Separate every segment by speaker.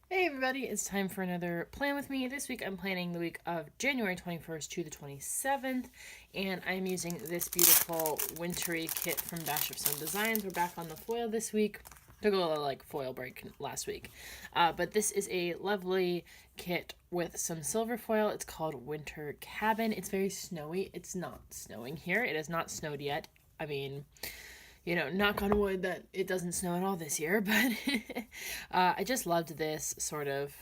Speaker 1: Hey everybody, it's time for another plan with me. This week I'm planning the week of January 21st to the 27th, and I'm using this beautiful wintry kit from Dash of Sun Designs. We're back on the foil this week. Took a little foil break last week. But this is a lovely kit with some silver foil. It's called Winter Cabin. It's very snowy. It's not snowing here. It has not snowed yet. I mean, knock on wood that it doesn't snow at all this year, but I just loved this sort of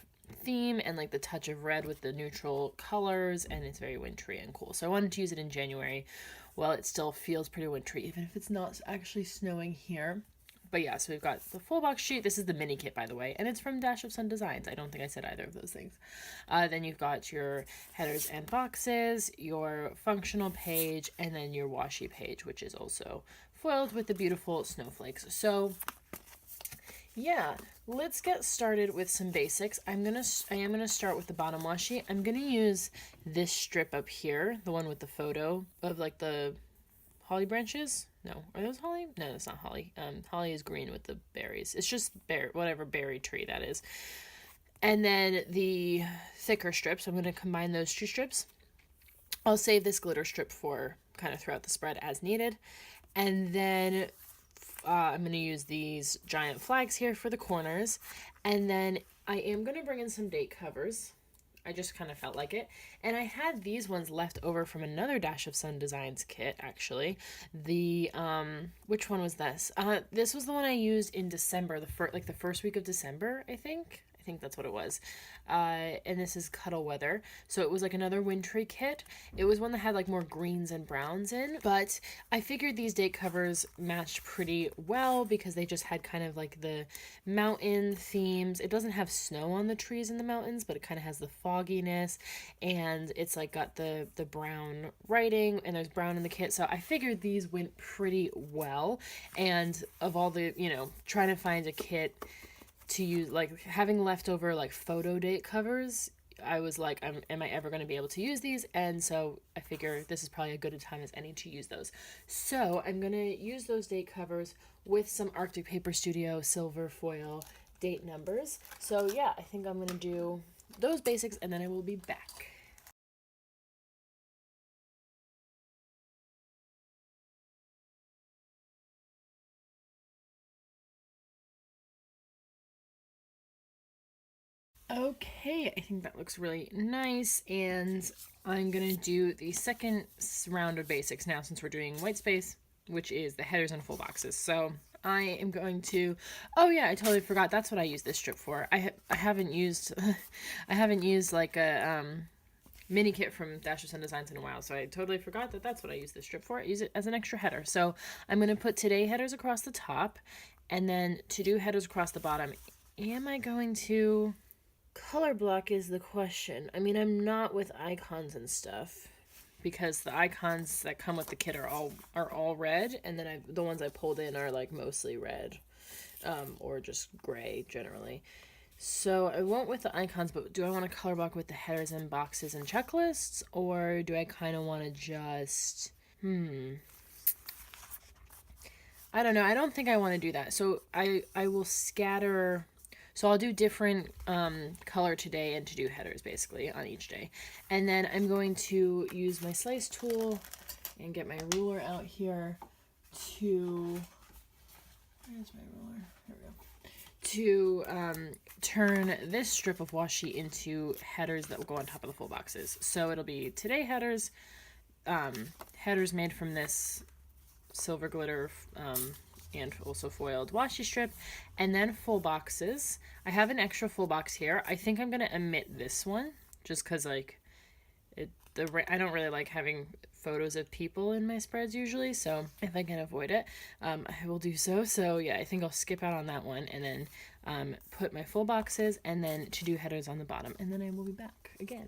Speaker 1: theme and like the touch of red with the neutral colors, and it's very wintry and cool. So I wanted to use it in January while it still feels pretty wintry, even if it's not actually snowing here. But yeah, so we've got the full box sheet. This is the mini kit, by the way, and it's from Dash of Sun Designs. I don't think I said either of those things. Then you've got your headers and boxes, your functional page, and then your washi page, which is also foiled with the beautiful snowflakes. So yeah, let's get started with some basics. I am gonna start with the bottom washi. I'm gonna use this strip up here, the one with the photo of like the holly branches. No, are those holly? No, that's not holly. Holly is green with the berries. It's just whatever berry tree that is. And then the thicker strips, I'm gonna combine those two strips. I'll save this glitter strip for kind of throughout the spread as needed. And then I'm going to use these giant flags here for the corners. And then I am going to bring in some date covers. I just kind of felt like it. And I had these ones left over from another Dash of Sun Designs kit, actually. Which one was this? This was the one I used in December, the first week of December, I think. I think that's what it was. And this is Cuddle Weather. So it was like another wintry kit. It was one that had like more greens and browns in, but I figured these date covers matched pretty well because they just had kind of like the mountain themes. It doesn't have snow on the trees in the mountains, but it kind of has the fogginess, and it's like got the brown writing, and there's brown in the kit. So I figured these went pretty well. And of all the, trying to find a kit to use, like having leftover like photo date covers, I was like, am I ever going to be able to use these? And so I figure this is probably a good a time as any to use those. So I'm going to use those date covers with some Arctic Paper Studio silver foil date numbers. So yeah, I think I'm going to do those basics, and then I will be back. Okay, I think that looks really nice, and I'm gonna do the second round of basics now since we're doing white space, which is the headers and full boxes. So I am going to, oh yeah, I totally forgot, that's what I use this strip for. I haven't used, I haven't used like a mini kit from Dash of Sun Designs in a while, so I totally forgot that that's what I use this strip for. I use it as an extra header. So I'm gonna put today headers across the top, and then to do headers across the bottom, am I going to color block is the question. I mean, I'm not with icons and stuff because the icons that come with the kit are all red, and then the ones I pulled in are like mostly red, or just gray generally. So I won't with the icons, but do I want to color block with the headers and boxes and checklists, or do I kind of want to just I don't know. I don't think I want to do that. So I will scatter. So I'll do different color today and to do headers basically on each day. And then I'm going to use my slice tool and get my ruler out here to, where's my ruler? There we go. To turn this strip of washi into headers that will go on top of the full boxes. So it'll be today headers, headers made from this silver glitter and also foiled washi strip, and then full boxes. I have an extra full box here. I think I'm gonna omit this one just because like I don't really like having photos of people in my spreads usually, so if I can avoid it, I will do so. So yeah, I think I'll skip out on that one, and then put my full boxes, and then to do headers on the bottom, and then I will be back again.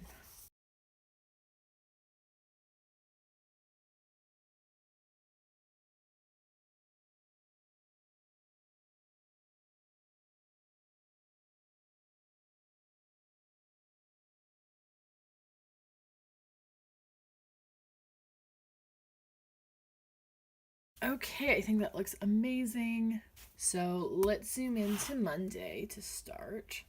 Speaker 1: Okay, I think that looks amazing. So let's zoom into Monday to start.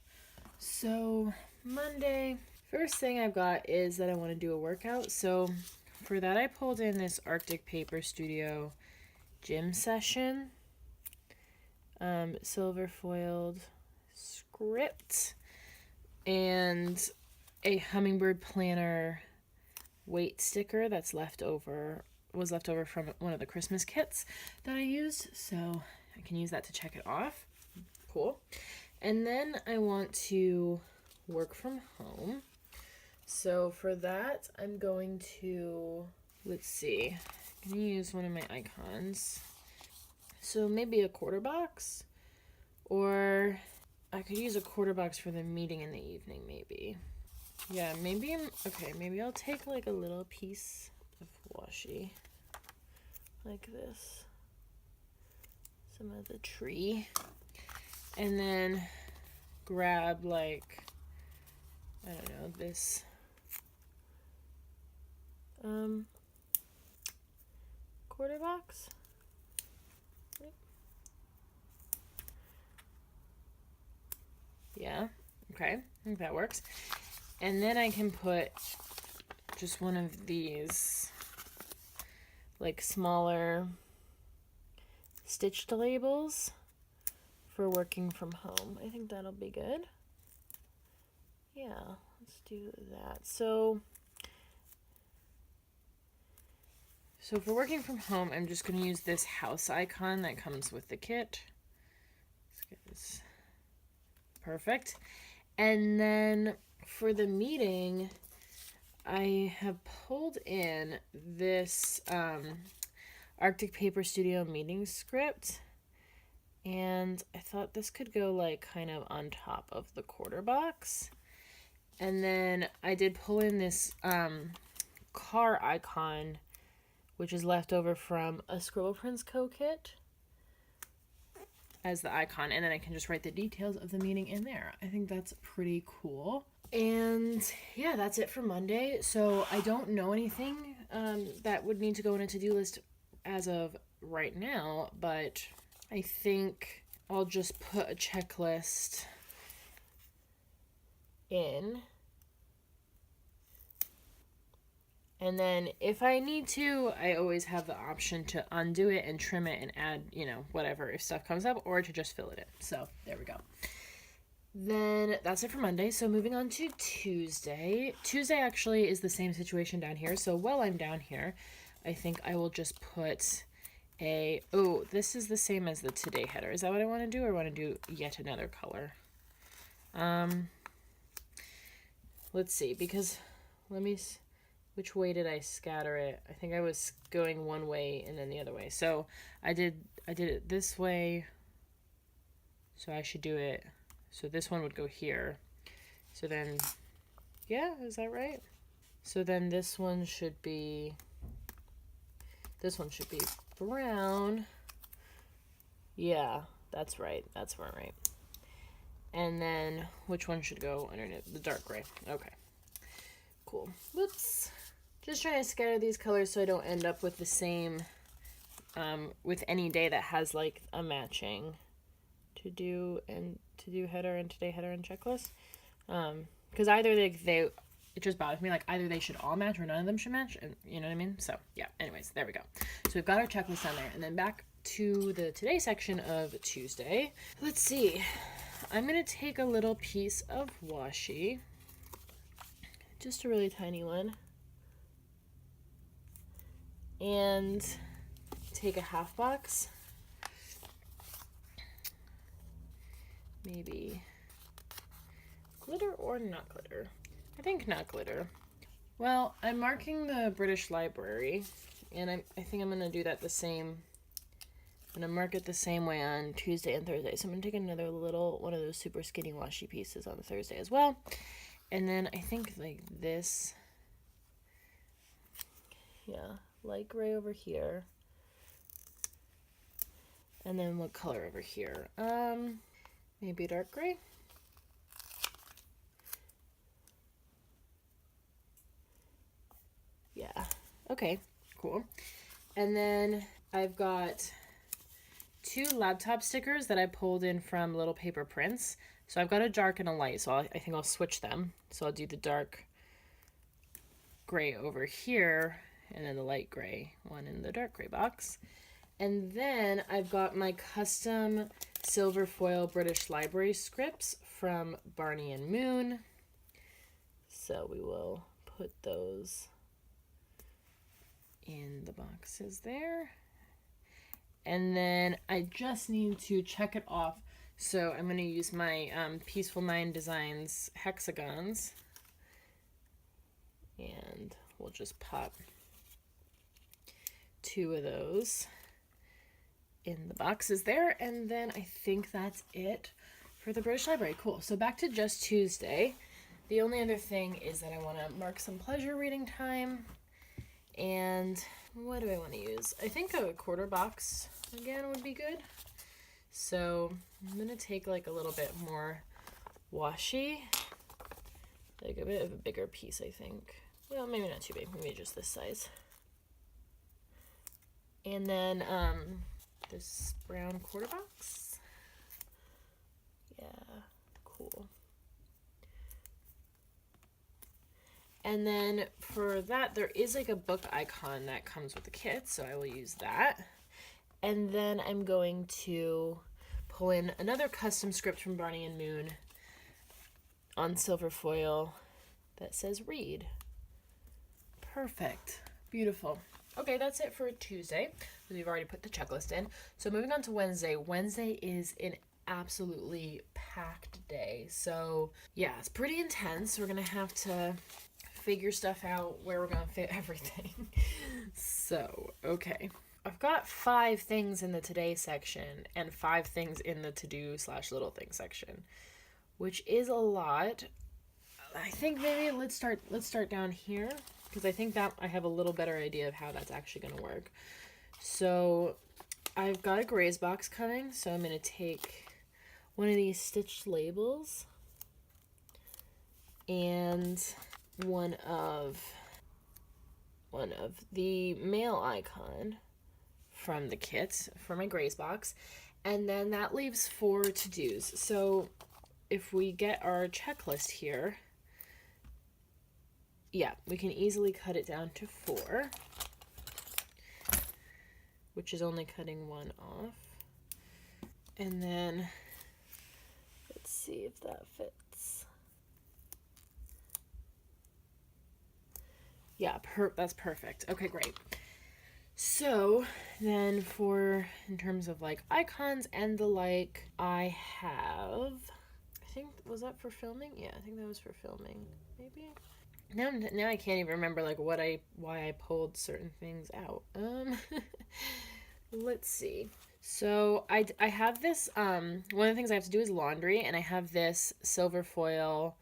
Speaker 1: So Monday, first thing I've got is that I want to do a workout. So for that I pulled in this Arctic Paper Studio gym session, silver foiled script, and a Hummingbird Planner weight sticker that's was left over from one of the Christmas kits that I used, so I can use that to check it off. Cool. And then I want to work from home. So for that, I'm going to, let's see, I'm going to use one of my icons. So maybe a quarter box, or I could use a quarter box for the meeting in the evening, maybe. Yeah, maybe maybe I'll take like a little piece of washi like this, some of the tree, and then grab like, I don't know, this quarter box. Yeah, okay, I think that works. And then I can put just one of these like smaller stitched labels for working from home. I think that'll be good. Yeah, let's do that. So for working from home, I'm just going to use this house icon that comes with the kit. Let's get this. Perfect. And then for the meeting, I have pulled in this Arctic Paper Studio meeting script, and I thought this could go like kind of on top of the quarter box. And then I did pull in this car icon, which is left over from a Scribble Prints Co. kit, as the icon, and then I can just write the details of the meeting in there. I think that's pretty cool. And yeah, that's it for Monday. So I don't know anything that would need to go in a to-do list as of right now, but I think I'll just put a checklist in. And then if I need to, I always have the option to undo it and trim it and add, whatever if stuff comes up, or to just fill it in. So there we go. Then that's it for Monday. So moving on to Tuesday. Tuesday actually is the same situation down here. So while I'm down here, I think I will just put this is the same as the today header. Is that what I want to do, or want to do yet another color? Let's see, because which way did I scatter it? I think I was going one way and then the other way. So I did it this way. So I should do it. So this one would go here. So then, yeah, is that right? So then this one should be brown. Yeah, that's right. That's right. And then which one should go underneath? The dark gray. Okay. Cool. Whoops. Just trying to scatter these colors so I don't end up with the same, with any day that has like a matching to do header and today header and checklist. Because either it just bothers me, like either they should all match or none of them should match, and you know what I mean? So yeah, anyways, there we go. So we've got our checklist on there, and then back to the today section of Tuesday. Let's see. I'm going to take a little piece of washi, just a really tiny one, and take a half box, maybe glitter or not glitter. I think not glitter. Well, I'm marking the British Library, and I think I'm going to do that the same. I'm going to mark it the same way on Tuesday and Thursday. So I'm going to take another little one of those super skinny washi pieces on Thursday as well. And then I think like this, yeah, light gray over here. And then what color over here? Maybe dark gray. Yeah, okay, cool. And then I've got 2 laptop stickers that I pulled in from Little Paper Prints. So I've got a dark and a light, so I think I'll switch them. So I'll do the dark gray over here, and then the light gray one in the dark gray box. And then I've got my custom silver foil British Library scripts from Barney and Moon. So we will put those in the boxes there. And then I just need to check it off. So I'm going to use my Peaceful Mind Designs hexagons. And we'll just pop 2 of those in the boxes there. And then I think that's it for the British Library. Cool. So back to just Tuesday. The only other thing is that I want to mark some pleasure reading time. And what do I want to use? I think a quarter box again would be good. So I'm going to take like a little bit more washi. Like a bit of a bigger piece, I think. Well, maybe not too big. Maybe just this size. And then this brown quarter box. Yeah, cool. And then for that, there is like a book icon that comes with the kit, so I will use that. And then I'm going to pull in another custom script from Barney and Moon on silver foil that says read. Perfect. Beautiful. Okay, that's it for Tuesday, because we've already put the checklist in. So moving on to Wednesday. Wednesday is an absolutely packed day. So yeah, it's pretty intense. We're going to have to figure stuff out where we're going to fit everything. So, okay. I've got 5 things in the today section and 5 things in the to-do/little things section, which is a lot. I think maybe let's start down here, because I think that I have a little better idea of how that's actually going to work. So I've got a Graze box coming, so I'm going to take one of these stitched labels and one of the mail icon from the kit for my Graze box, and then that leaves 4 to-dos. So if we get our checklist here, yeah, we can easily cut it down to 4, which is only cutting 1 off. And then let's see if that fits. Yeah, that's perfect. Okay, great. So then in terms of like icons and the like, I have, I think, was that for filming? Yeah, I think that was for filming, maybe. Now I can't even remember like why I pulled certain things out. Let's see. So I have this, one of the things I have to do is laundry, and I have this silver foil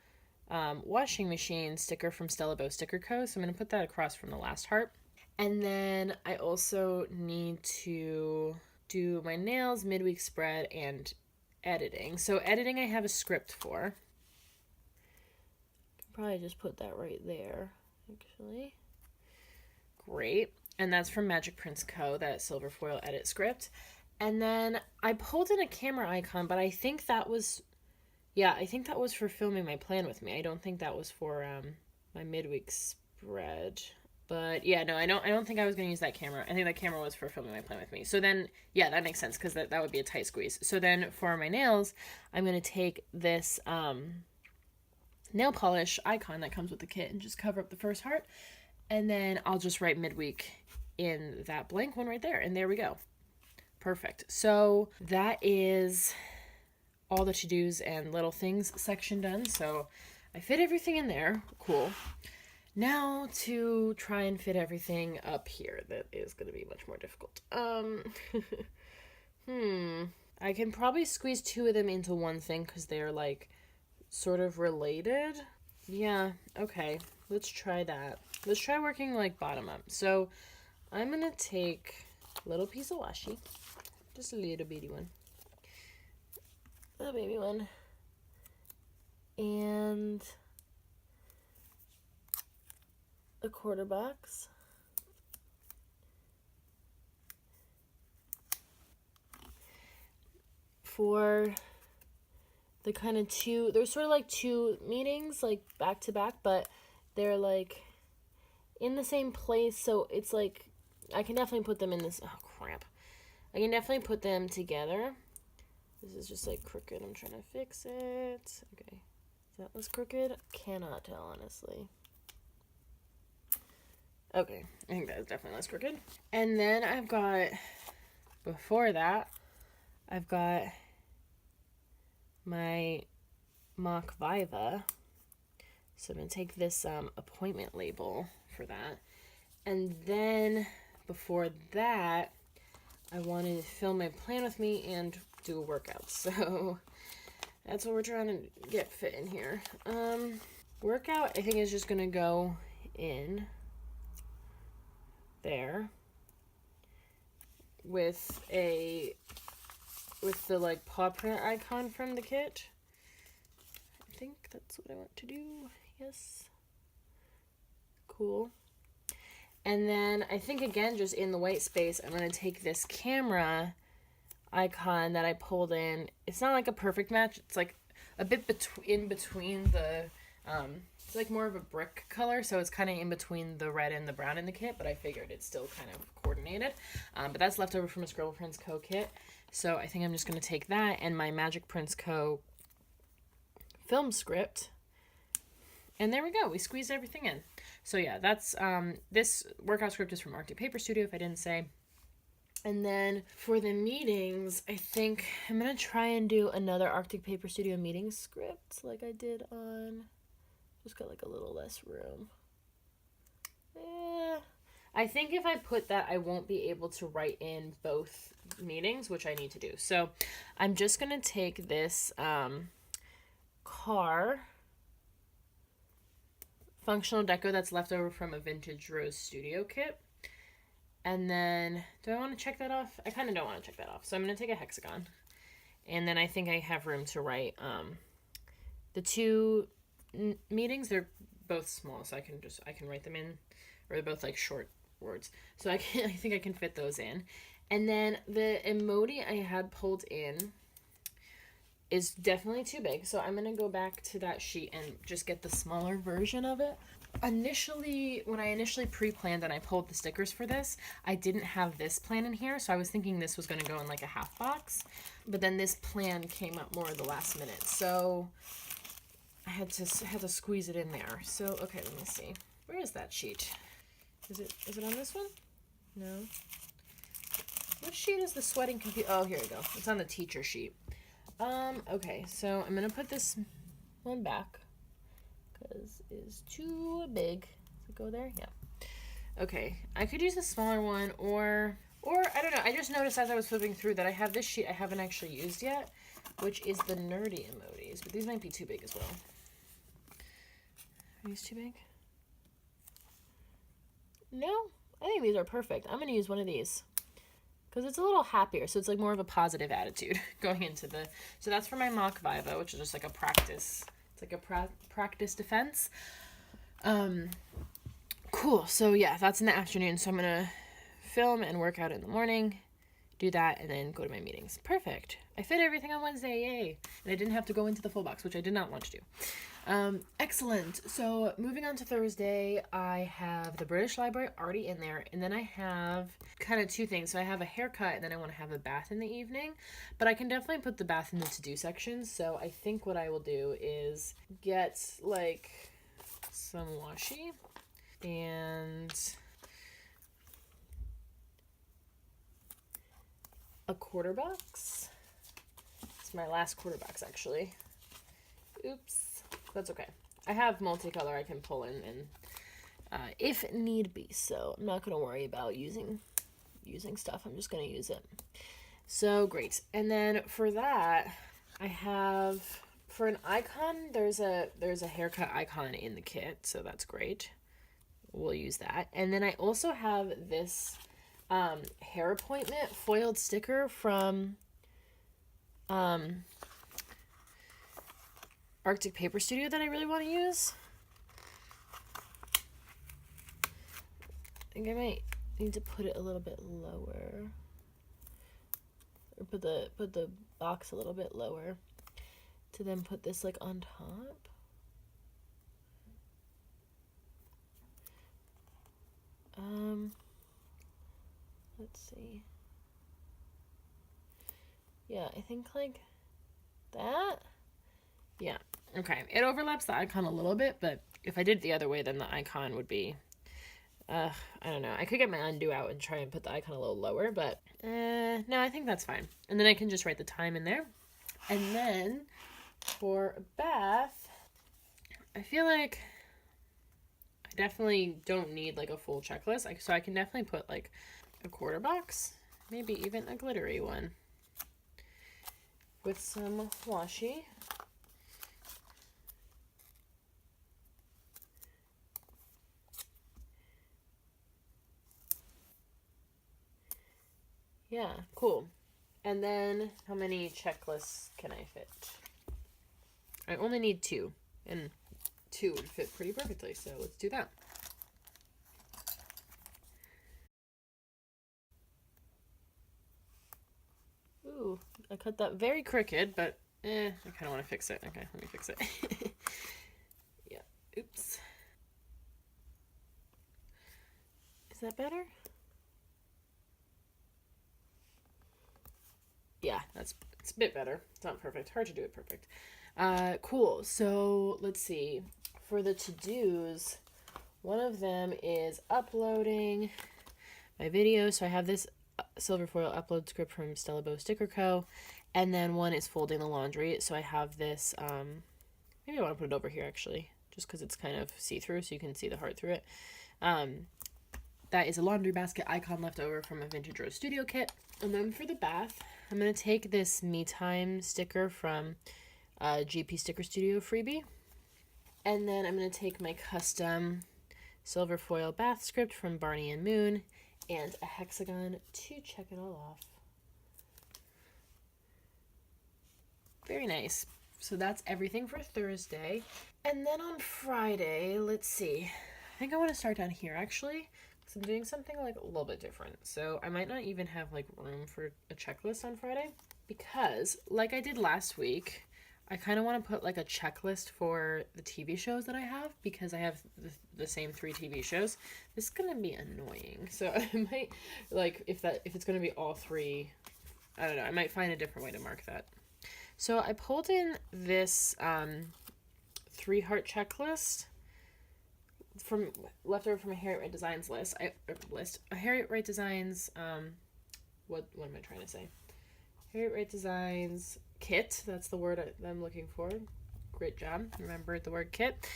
Speaker 1: washing machine sticker from Stella Bow Sticker Co. So I'm going to put that across from the last heart. And then I also need to do my nails, midweek spread, and editing. So editing I have a script for. Probably just put that right there, actually. Great. And that's from Magic Prints Co., that silver foil edit script. And then I pulled in a camera icon, but I think that was, yeah, I think that was for filming my plan with me. I don't think that was for my midweek spread. But yeah, no, I don't think I was going to use that camera. I think that camera was for filming my plan with me. So then, yeah, that makes sense, because that would be a tight squeeze. So then for my nails, I'm going to take this nail polish icon that comes with the kit and just cover up the first heart, and then I'll just write midweek in that blank one right there, and there we go. Perfect. So that is all the to-dos and little things section done. So I fit everything in there. Cool. Now to try and fit everything up here. That is going to be much more difficult. I can probably squeeze 2 of them into one thing, because they're like sort of related. Yeah, okay. Let's try that. Let's try working like bottom up. So I'm gonna take a little piece of washi, just a little bitty one, a baby one, and a quarter box. For the kind of two, they're sort of like two meetings, like back to back, but they're like in the same place. So it's like, I can definitely put them in this, oh crap. I can definitely put them together. This is just like crooked. I'm trying to fix it. Okay. That was crooked? Cannot tell, honestly. Okay. I think that's definitely less crooked. And then I've got, before that, I've got my mock Viva. So I'm going to take this appointment label for that. And then before that, I wanted to film my plan with me and do a workout. So that's what we're trying to get fit in here. Workout, I think, is just going to go in there with the like paw print icon from the kit. I think that's what I want to do. Yes. Cool. And then I think, again, just in the white space, I'm going to take this camera icon that I pulled in. It's not like a perfect match. It's like a bit in between the, it's like more of a brick color, so it's kind of in between the red and the brown in the kit, but I figured it's still kind of coordinated. But that's left over from a Scribble Prints Co. kit. So I think I'm just going to take that and my Magic Prints Co. film script. And there we go. We squeezed everything in. So yeah, that's, this workout script is from Arctic Paper Studio, if I didn't say. And then for the meetings, I think I'm going to try and do another Arctic Paper Studio meeting script like I did on, just got like a little less room. I think if I put that, I won't be able to write in both meetings, which I need to do. So I'm just going to take this car functional deco that's left over from a Vintage Rose Studio kit. And then, do I want to check that off? I kind of don't want to check that off. So I'm going to take a hexagon. And then I think I have room to write the two meetings. They're both small, so I can write them in, or they're both like short words. So I think I can fit those in. And then the emoji I had pulled in is definitely too big, so I'm gonna go back to that sheet and just get the smaller version of it. Initially, when I pre-planned and I pulled the stickers for this, I didn't have this plan in here, so I was thinking this was gonna go in like a half box, but then this plan came up more at the last minute, so I had to squeeze it in there. So okay, let me see. Where is that sheet? Is it on this one? No. What sheet is the sweating computer? Oh, here we go. It's on the teacher sheet. Okay, so I'm gonna put this one back because it's too big. Does it go there? Yeah. Okay, I could use a smaller one, or I don't know. I just noticed as I was flipping through that I have this sheet I haven't actually used yet, which is the nerdy emojis, but these might be too big as well. Are these too big? No, I think these are perfect. I'm gonna use one of these, because it's a little happier, so it's like more of a positive attitude going into the, so that's for my mock Viva, which is just like a practice, it's like a practice defense. Cool, so yeah, that's in the afternoon, so I'm gonna film and work out in the morning, do that, and then go to my meetings. Perfect. I fit everything on Wednesday, yay. And I didn't have to go into the full box, which I did not want to do. Excellent. So moving on to Thursday, I have the British Library already in there, and then I have kind of two things. So I have a haircut, and then I want to have a bath in the evening, but I can definitely put the bath in the to-do section. So I think what I will do is get like some washi and a quarter box. It's my last quarter box, actually. Oops. That's okay. I have multicolor I can pull in and if need be, so I'm not going to worry about using stuff. I'm just going to use it. So great. And then for that, I have, for an icon, there's a haircut icon in the kit, so that's great. We'll use that. And then I also have this hair appointment foiled sticker from Arctic Paper Studio that I really want to use. I think I might need to put it a little bit lower, or put the box a little bit lower to then put this like on top. Let's see. Yeah, I think like that. Yeah, okay. It overlaps the icon a little bit, but if I did it the other way, then the icon would be, I don't know. I could get my undo out and try and put the icon a little lower, but no, I think that's fine. And then I can just write the time in there. And then for a bath, I feel like I definitely don't need like a full checklist. So I can definitely put like a quarter box, maybe even a glittery one with some washi. Yeah, cool. And then how many checklists can I fit? I only need 2, and 2 would fit pretty perfectly, so let's do that. Ooh, I cut that very crooked, but I kind of want to fix it. Okay, let me fix it. Yeah, oops. Is that better? Yeah, it's a bit better. It's not perfect. Hard to do it perfect. Cool. So let's see. For the to-dos, one of them is uploading my video. So I have this silver foil upload script from Stella Bow Sticker Co. And then one is folding the laundry. So I have this, maybe I want to put it over here actually, just because it's kind of see-through so you can see the heart through it. That is a laundry basket icon left over from a Vintage Rose Studio kit. And then for the bath, I'm going to take this Me Time sticker from GP Sticker Studio freebie. And then I'm going to take my custom silver foil bath script from Barney and Moon and a hexagon to check it all off. Very nice. So that's everything for Thursday. And then on Friday, let's see. I think I want to start down here actually, because I'm doing something like a little bit different. So I might not even have like room for a checklist on Friday, because like I did last week, I kind of want to put like a checklist for the TV shows that I have, because I have the same 3 TV shows. This is going to be annoying. So I might, like, if it's going to be all 3, I don't know, I might find a different way to mark that. So I pulled in this 3-heart checklist from leftover from a Harriet Wright Designs a Harriet Wright Designs what am I trying to say? Harriet Wright Designs kit. That's the word I'm looking for. Great job. Remembered the word kit.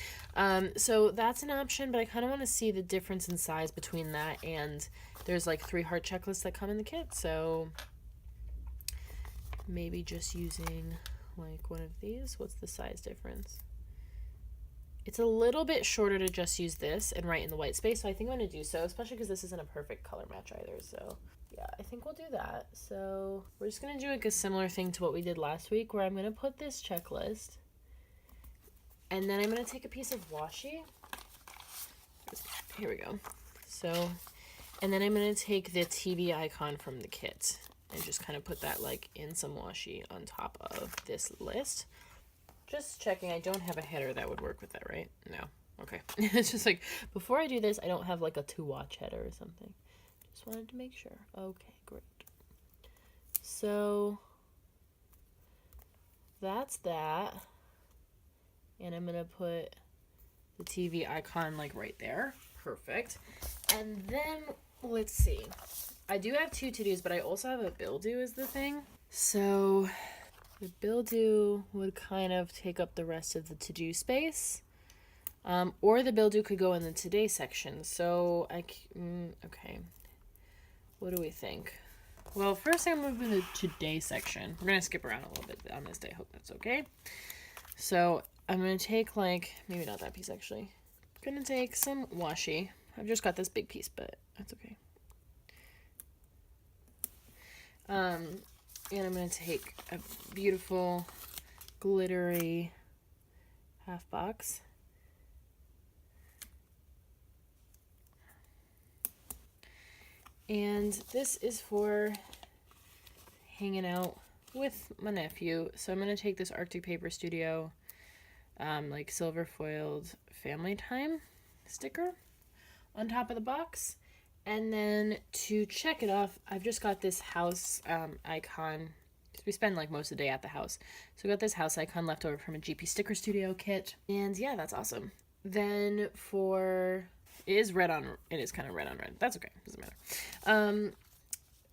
Speaker 1: So that's an option, but I kind of want to see the difference in size between that and there's like 3-heart checklists that come in the kit. So maybe just using like one of these. What's the size difference? It's a little bit shorter to just use this and write in the white space, so I think I'm going to do so, especially because this isn't a perfect color match either, so yeah, I think we'll do that. So we're just going to do like a similar thing to what we did last week, where I'm going to put this checklist, and then I'm going to take a piece of washi. Here we go. So, and then I'm going to take the TV icon from the kit and just kind of put that like in some washi on top of this list. Just checking, I don't have a header that would work with that, right? No. Okay. It's just like, before I do this, I don't have like a to-watch header or something. Just wanted to make sure. Okay, great. So, that's that. And I'm going to put the TV icon like right there. Perfect. And then, let's see. I do have 2 to-dos, but I also have a bill due is the thing. So the bill due would kind of take up the rest of the to-do space. Or the bill due could go in the today section. So okay. What do we think? Well, first I'm moving the today section. We're going to skip around a little bit on this day. I hope that's okay. So I'm going to take like, maybe not that piece actually. I'm going to take some washi. I've just got this big piece, but that's okay. And I'm going to take a beautiful glittery half box. And this is for hanging out with my nephew. So I'm going to take this Arctic Paper Studio like silver foiled family time sticker on top of the box. And then to check it off, I've just got this house icon. We spend like most of the day at the house. So I got this house icon left over from a GP Sticker Studio kit. And yeah, that's awesome. Then for... It is kind of red on red. That's okay. Doesn't matter.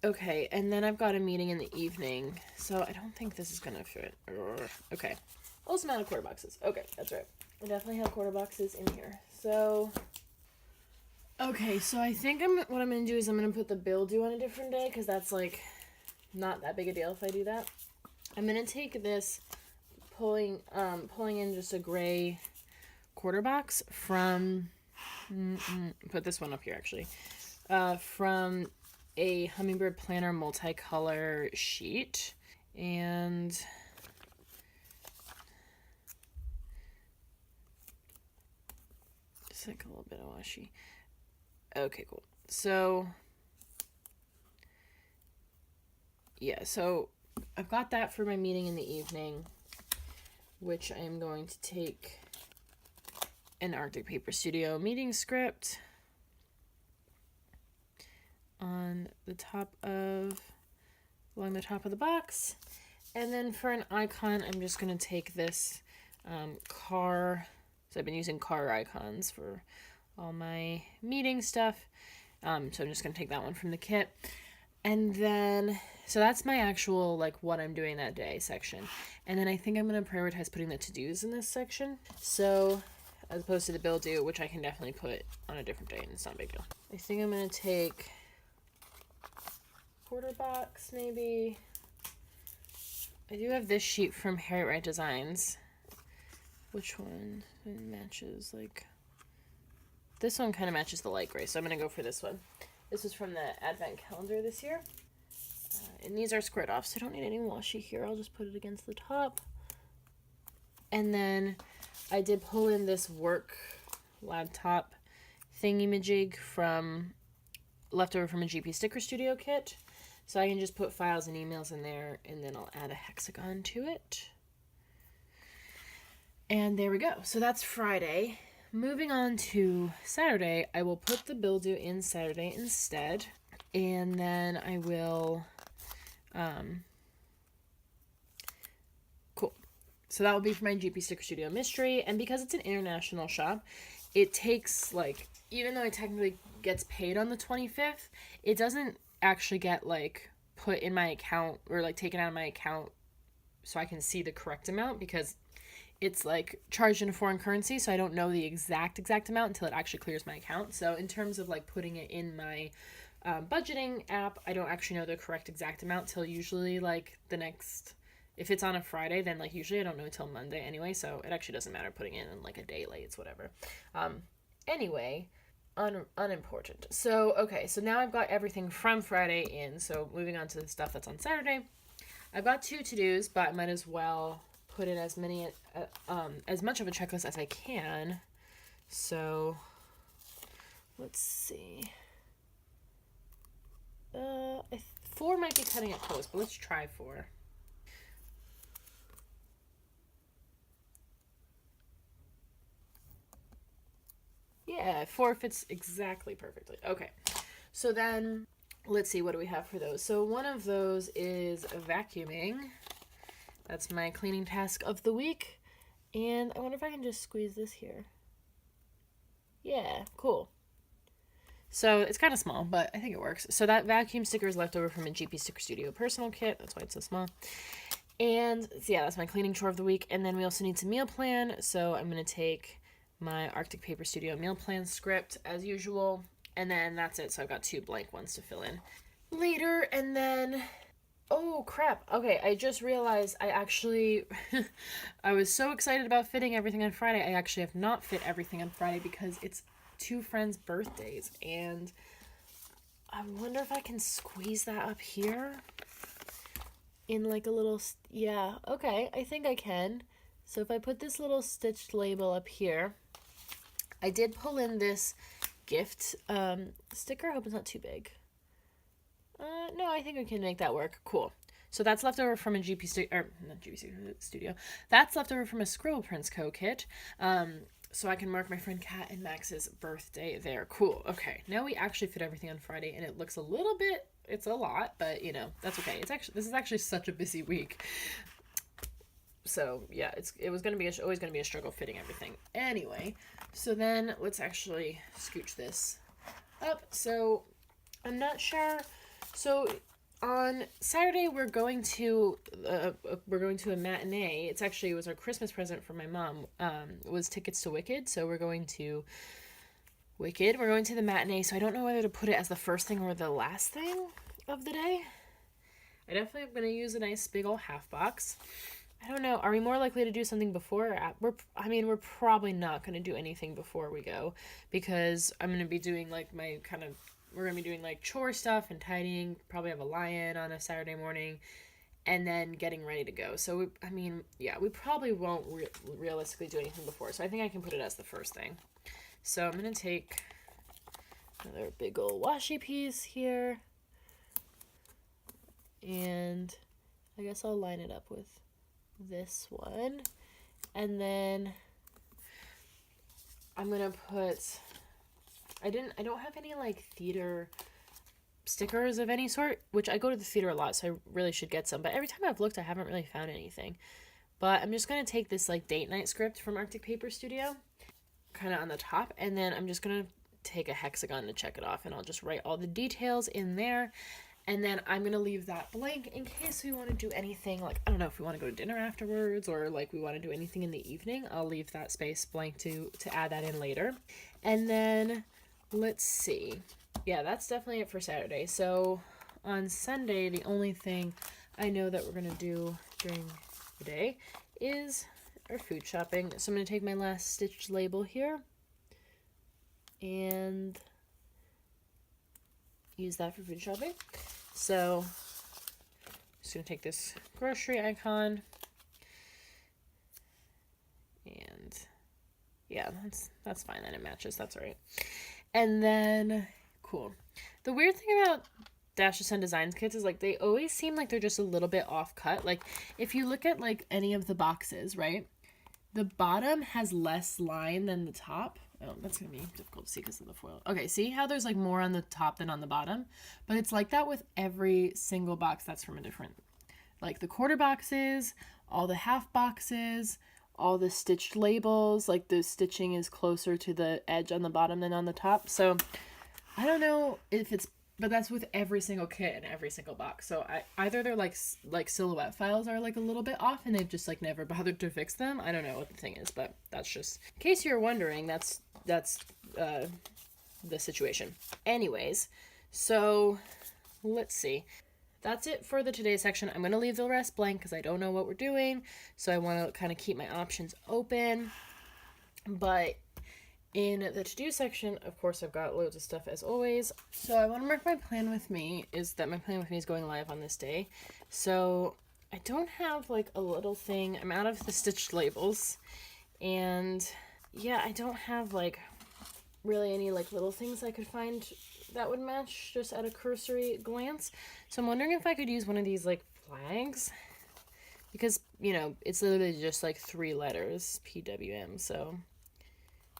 Speaker 1: Okay, and then I've got a meeting in the evening. So I don't think this is going to fit. Okay. Also amount of quarter boxes. Okay, that's right. I definitely have quarter boxes in here. So... Okay, so I think what I'm going to do is I'm going to put the bill due on a different day, because that's, like, not that big a deal if I do that. I'm going to take this, pulling in just a gray quarter box from, put this one up here, actually, from a Hummingbird Planner multicolor sheet, and... Just like a little bit of washi. Okay, cool. So, yeah, so I've got that for my meeting in the evening, which I am going to take an Arctic Paper Studio meeting script along the top of the box. And then for an icon, I'm just going to take this car. So I've been using car icons for all my meeting stuff. So I'm just going to take that one from the kit. And then, so that's my actual, like, what I'm doing that day section. And then I think I'm going to prioritize putting the to-dos in this section. So, as opposed to the bill due, which I can definitely put on a different day, and it's not a big deal. I think I'm going to take quarter box, maybe. I do have this sheet from Harriet Wright Designs. Which one matches, like... This one kind of matches the light gray, so I'm going to go for this one. This is from the Advent calendar this year. And these are squared off, so I don't need any washi here. I'll just put it against the top. And then I did pull in this work laptop thingy-majig from leftover from a GP Sticker Studio kit. So I can just put files and emails in there, and then I'll add a hexagon to it. And there we go. So that's Friday. Moving on to Saturday, I will put the bill due in Saturday instead, and then I will, cool. So that will be for my GP Sticker Studio Mystery, and because it's an international shop, it takes, like, even though it technically gets paid on the 25th, it doesn't actually get, like, put in my account, or, like, taken out of my account so I can see the correct amount, because it's like charged in a foreign currency, so I don't know the exact amount until it actually clears my account. So in terms of like putting it in my budgeting app, I don't actually know the correct exact amount till usually like the next, if it's on a Friday, then like usually I don't know until Monday anyway, so it actually doesn't matter putting it in like a day late, it's whatever. Anyway, unimportant. So, okay, so now I've got everything from Friday in, so moving on to the stuff that's on Saturday. I've got 2 to-dos, but I might as well put in as much of a checklist as I can. So let's see. 4 might be cutting it close, but let's try 4. Yeah, 4 fits exactly perfectly. Okay, so then let's see, what do we have for those? So one of those is vacuuming. That's my cleaning task of the week. And I wonder if I can just squeeze this here. Yeah, cool. So it's kind of small, but I think it works. So that vacuum sticker is left over from a GP Sticker Studio personal kit. That's why it's so small. And so yeah, that's my cleaning chore of the week. And then we also need to meal plan. So I'm going to take my Arctic Paper Studio meal plan script as usual. And then that's it. So I've got 2 blank ones to fill in later. And then... Oh, crap. Okay, I just realized I actually... I was so excited about fitting everything on Friday. I actually have not fit everything on Friday because it's 2 friends' birthdays. And I wonder if I can squeeze that up here in like a little... Yeah, okay, I think I can. So if I put this little stitched label up here... I did pull in this gift sticker. I hope it's not too big. No, I think I can make that work. Cool. So that's left over from a not GP Studio. That's left over from a Scribble Prints Co. kit. So I can mark my friend Kat and Max's birthday there. Cool. Okay. Now we actually fit everything on Friday, and it looks a little bit, it's a lot, but you know, that's okay. This is actually such a busy week. So yeah, it was always gonna be a struggle fitting everything. Anyway, so then let's actually scooch this up. So I'm not sure. So on Saturday we're going to a matinee. It was our Christmas present from my mom. It was tickets to Wicked. So we're going to Wicked. We're going to the matinee. So I don't know whether to put it as the first thing or the last thing of the day. I definitely am going to use a nice big old half box. I don't know. Are we more likely to do something before or after? We're probably not going to do anything before we go, because I'm going to be doing like we're going to be doing like chore stuff and tidying, probably have a lie-in on a Saturday morning, and then getting ready to go. So, we probably won't realistically do anything before. So I think I can put it as the first thing. So I'm going to take another big old washi piece here, and I guess I'll line it up with this one, and then I'm gonna put, I don't have any like theater stickers of any sort, which I go to the theater a lot, so I really should get some, but every time I've looked I haven't really found anything. But I'm just gonna take this like date night script from Arctic Paper Studio, kind of on the top, and then I'm just gonna take a hexagon to check it off, and I'll just write all the details in there. And then I'm going to leave that blank in case we want to do anything, like, I don't know, if we want to go to dinner afterwards, or like we want to do anything in the evening. I'll leave that space blank to add that in later. And then, let's see. Yeah, that's definitely it for Saturday. So on Sunday, the only thing I know that we're going to do during the day is our food shopping. So I'm going to take my last stitched label here and use that for food shopping. So I'm just going to take this grocery icon, and yeah, that's fine, then it matches, that's all right. And then, cool. The weird thing about Dash of Sun Designs kits is like they always seem like they're just a little bit off cut. Like if you look at like any of the boxes, right, the bottom has less line than the top. Oh, that's going to be difficult to see because of the foil. Okay, see how there's like more on the top than on the bottom? But it's like that with every single box that's from a different, like the quarter boxes, all the half boxes, all the stitched labels, like the stitching is closer to the edge on the bottom than on the top. So I don't know if it's, but that's with every single kit and every single box. So either they're like silhouette files are like a little bit off and they've just like never bothered to fix them. I don't know what the thing is, but that's just, in case you're wondering, that's the situation. Anyways, so let's see. That's it for the today section. I'm going to leave the rest blank because I don't know what we're doing. So I want to kind of keep my options open. But in the to-do section, of course, I've got loads of stuff as always. So I want to mark my plan with me is going live on this day. So I don't have like a little thing. I'm out of the stitched labels. And yeah, I don't have like really any like little things I could find that would match just at a cursory glance. So I'm wondering if I could use one of these like flags, because you know it's literally just like 3 letters PWM, so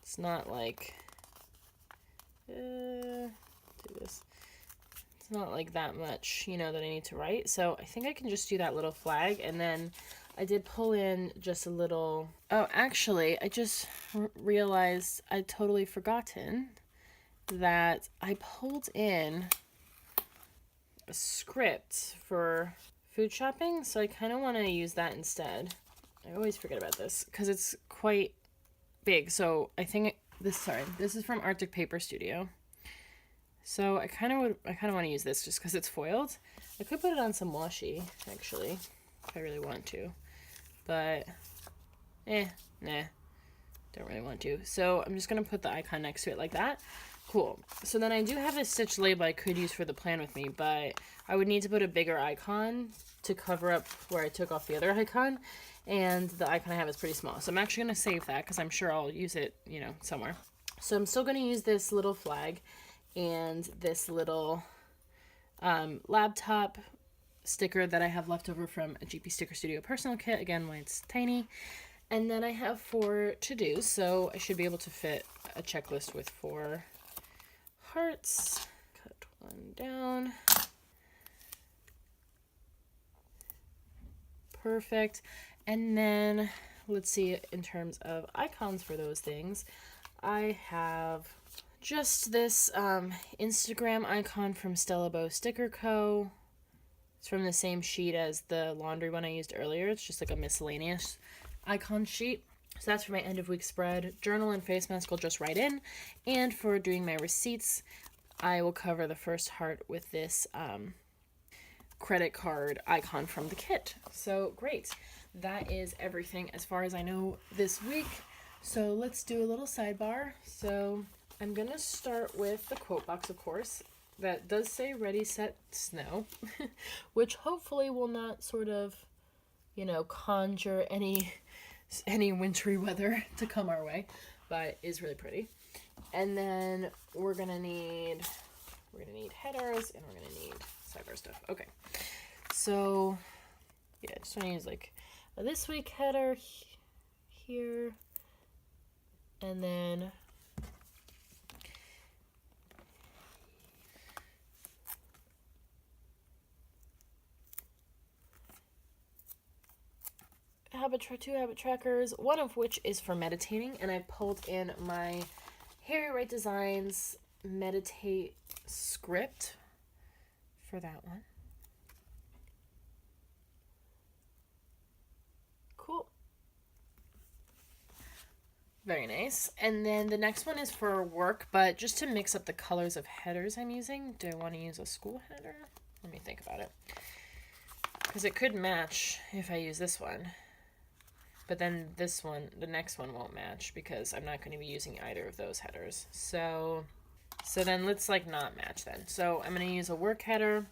Speaker 1: it's not like do this. It's not like that much, you know, that I need to write. So I think I can just do that little flag, and then I did pull in just a little... Oh, actually, I just realized I'd totally forgotten that I pulled in a script for food shopping, so I kind of want to use that instead. I always forget about this because it's quite big. So I think this is from Arctic Paper Studio. So I kind of want to use this just because it's foiled. I could put it on some washi, actually, if I really want to. But, nah, don't really want to. So I'm just going to put the icon next to it like that. Cool. So then I do have this stitch label I could use for the plan with me, but I would need to put a bigger icon to cover up where I took off the other icon, and the icon I have is pretty small. So I'm actually going to save that because I'm sure I'll use it, you know, somewhere. So I'm still going to use this little flag and this little laptop sticker that I have left over from a GP Sticker Studio personal kit. Again, mine's tiny. And then I have 4 to-dos, so I should be able to fit a checklist with 4 hearts. Cut one down. Perfect. And then let's see, in terms of icons for those things, I have just this Instagram icon from Stella Bow Sticker Co. It's from the same sheet as the laundry one I used earlier. It's just like a miscellaneous icon sheet. So that's for my end of week spread. Journal and face mask will just write in. And for doing my receipts, I will cover the first heart with this credit card icon from the kit. So great. That is everything as far as I know this week. So let's do a little sidebar. So I'm going to start with the quote box, of course. That does say ready, set, snow, which hopefully will not sort of, you know, conjure any wintry weather to come our way, but is really pretty. And then we're gonna need headers, and we're gonna need sidebar stuff. Okay, so yeah, just want to use like a this week header here, and then two habit trackers, one of which is for meditating, and I pulled in my Harry Wright Designs Meditate script for that one. Cool. Very nice. And then the next one is for work, but just to mix up the colors of headers I'm using, do I want to use a school header? Let me think about it. Because it could match if I use this one. But then this one, the next one won't match because I'm not going to be using either of those headers. So then let's like not match then. So I'm going to use a work header.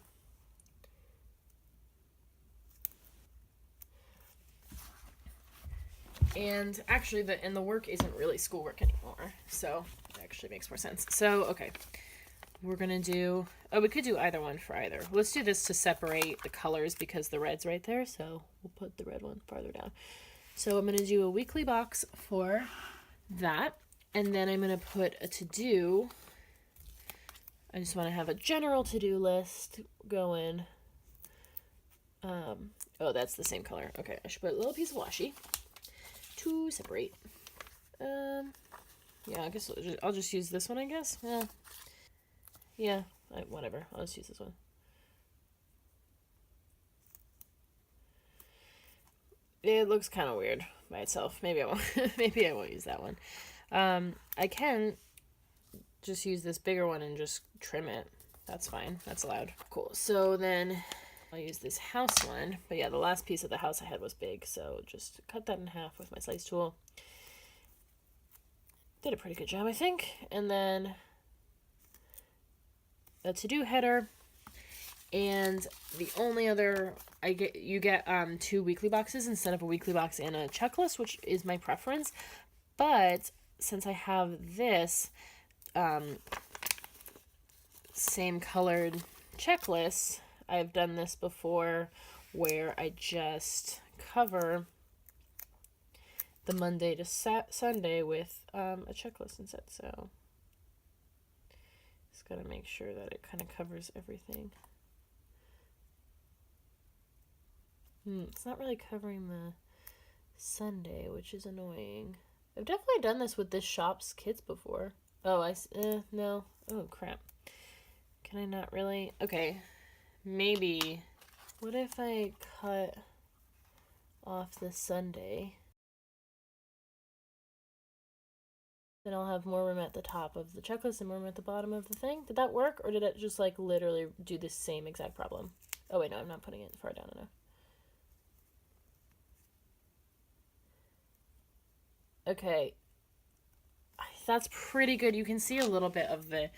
Speaker 1: And actually the work isn't really schoolwork anymore. So it actually makes more sense. So, okay. We're going to do, we could do either one for either. Let's do this to separate the colors because the red's right there. So we'll put the red one farther down. So I'm going to do a weekly box for that. And then I'm going to put a to-do. I just want to have a general to-do list going. Oh, that's the same color. Okay, I should put a little piece of washi to separate. Yeah, I guess I'll just use this one, I guess. Yeah, whatever. I'll just use this one. It looks kind of weird by itself. Maybe I won't. Maybe I won't use that one. I can just use this bigger one and just trim it. That's fine. That's allowed. Cool. So then I'll use this house one. But yeah, the last piece of the house I had was big, so just cut that in half with my slice tool. Did a pretty good job, I think. And then a to-do header. And the only other you get 2 weekly boxes instead of a weekly box and a checklist, which is my preference. But since I have this same colored checklist, I've done this before where I just cover the Monday to Sunday with a checklist instead. So just gotta make sure that it kind of covers everything. It's not really covering the Sunday, which is annoying. I've definitely done this with this shop's kits before. Oh, no. Oh, crap. Can I not really? Okay. Maybe. What if I cut off the Sunday? Then I'll have more room at the top of the checklist and more room at the bottom of the thing. Did that work? Or did it just like literally do the same exact problem? Oh, wait, no, I'm not putting it far down enough. Okay, that's pretty good. You can see a little bit of the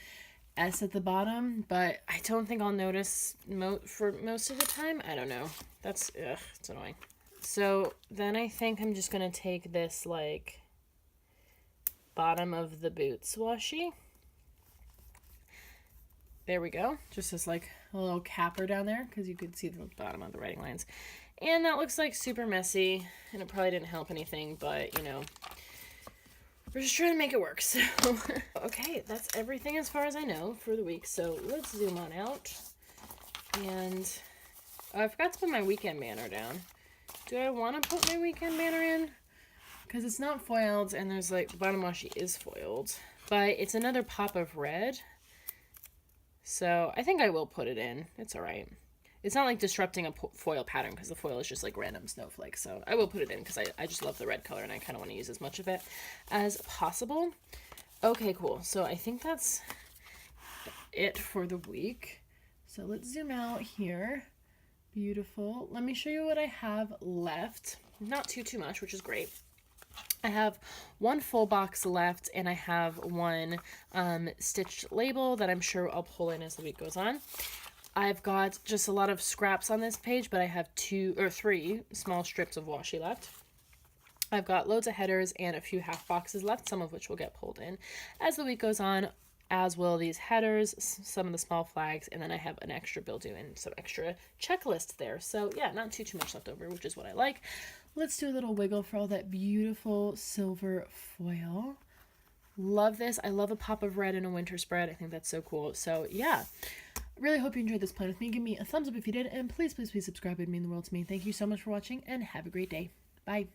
Speaker 1: S at the bottom, but I don't think I'll notice for most of the time. I don't know. It's annoying. So then I think I'm just going to take this, like, bottom of the boots washi. There we go. Just as, like, a little capper down there because you could see the bottom of the writing lines. And that looks like super messy, and it probably didn't help anything, but you know, we're just trying to make it work. So, okay, that's everything as far as I know for the week. So let's zoom on out. And I forgot to put my weekend banner down. Do I want to put my weekend banner in? Because it's not foiled, and there's like, the bottom washi is foiled. But it's another pop of red. So I think I will put it in. It's alright. It's not like disrupting a foil pattern because the foil is just like random snowflakes. So I will put it in because I just love the red color and I kind of want to use as much of it as possible. Okay, cool. So I think that's it for the week. So let's zoom out here. Beautiful. Let me show you what I have left. Not too much, which is great. I have one full box left, and I have one stitched label that I'm sure I'll pull in as the week goes on. I've got just a lot of scraps on this page, but I have 2 or 3 small strips of washi left. I've got loads of headers and a few half boxes left, some of which will get pulled in as the week goes on, as will these headers, some of the small flags, and then I have an extra bill-do and some extra checklists there. So yeah, not too much left over, which is what I like. Let's do a little wiggle for all that beautiful silver foil. Love this. I love a pop of red in a winter spread. I think that's so cool. So yeah, really hope you enjoyed this plan with me. Give me a thumbs up if you did, and please subscribe. It'd mean the world to me. Thank you so much for watching, and have a great day. Bye.